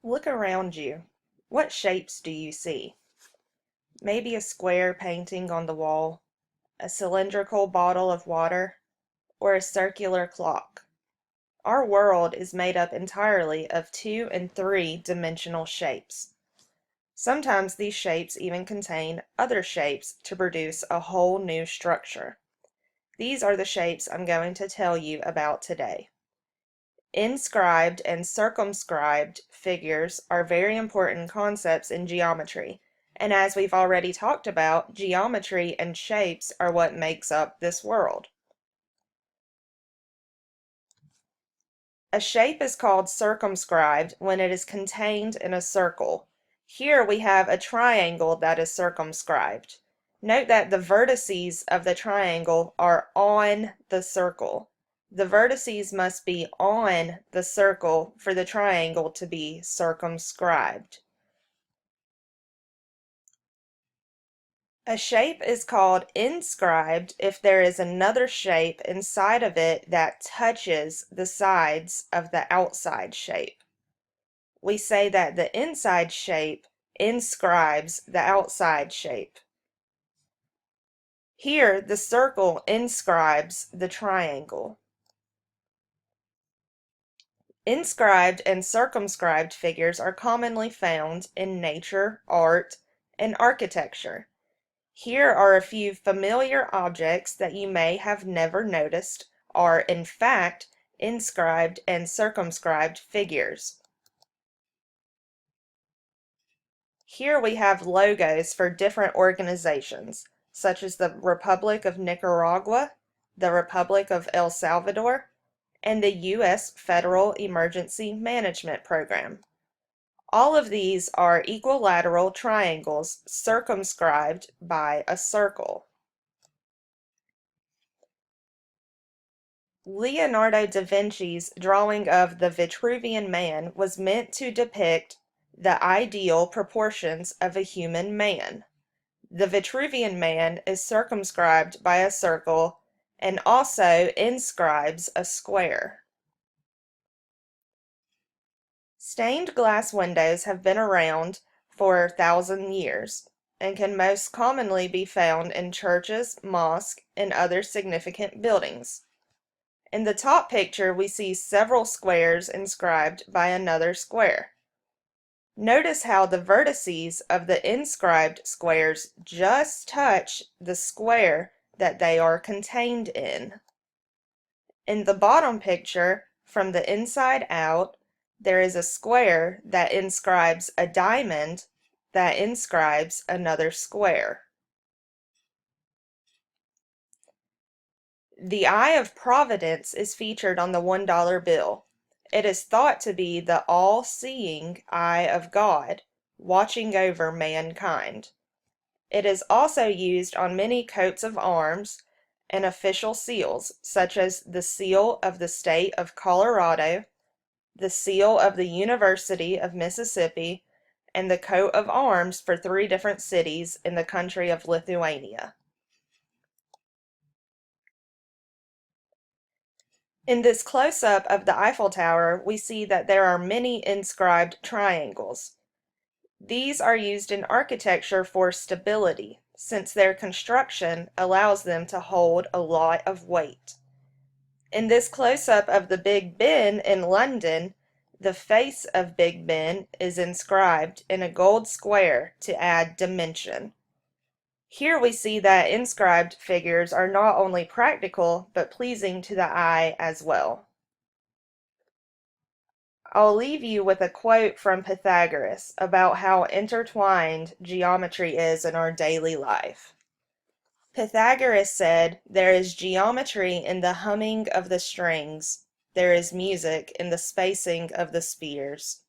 Look around you. What shapes do you see? Maybe a square painting on the wall, a cylindrical bottle of water, or a circular clock. Our world is made up entirely of 2- and 3-dimensional shapes. Sometimes these shapes even contain other shapes to produce a whole new structure. These are the shapes I'm going to tell you about today. Inscribed and circumscribed figures are very important concepts in geometry, and as we've already talked about, geometry and shapes are what makes up this world. A shape is called circumscribed when it is contained in a circle. Here we have a triangle that is circumscribed. Note that the vertices of the triangle are on the circle. The vertices must be on the circle for the triangle to be circumscribed. A shape is called inscribed if there is another shape inside of it that touches the sides of the outside shape. We say that the inside shape inscribes the outside shape. Here, the circle inscribes the triangle. Inscribed and circumscribed figures are commonly found in nature, art, and architecture. Here are a few familiar objects that you may have never noticed are, in fact, inscribed and circumscribed figures. Here we have logos for different organizations, such as the Republic of Nicaragua, the Republic of El Salvador, and the U.S. Federal Emergency Management Program. All of these are equilateral triangles circumscribed by a circle. Leonardo da Vinci's drawing of the Vitruvian Man was meant to depict the ideal proportions of a human man. The Vitruvian Man is circumscribed by a circle and also inscribes a square. Stained glass windows have been around for 1,000 years and can most commonly be found in churches, mosques, and other significant buildings. In the top picture, we see several squares inscribed by another square. Notice how the vertices of the inscribed squares just touch the square that they are contained in. In the bottom picture, from the inside out, there is a square that inscribes a diamond that inscribes another square. The Eye of Providence is featured on the $1 bill. It is thought to be the all-seeing eye of God, watching over mankind. It is also used on many coats of arms and official seals, such as the seal of the state of Colorado, the seal of the University of Mississippi, and the coat of arms for 3 different cities in the country of Lithuania. In this close-up of the Eiffel Tower, we see that there are many inscribed triangles. These are used in architecture for stability, since their construction allows them to hold a lot of weight. In this close-up of the Big Ben in London, the face of Big Ben is inscribed in a gold square to add dimension. Here we see that inscribed figures are not only practical, but pleasing to the eye as well. I'll leave you with a quote from Pythagoras about how intertwined geometry is in our daily life. Pythagoras said, "There is geometry in the humming of the strings. There is music in the spacing of the spheres."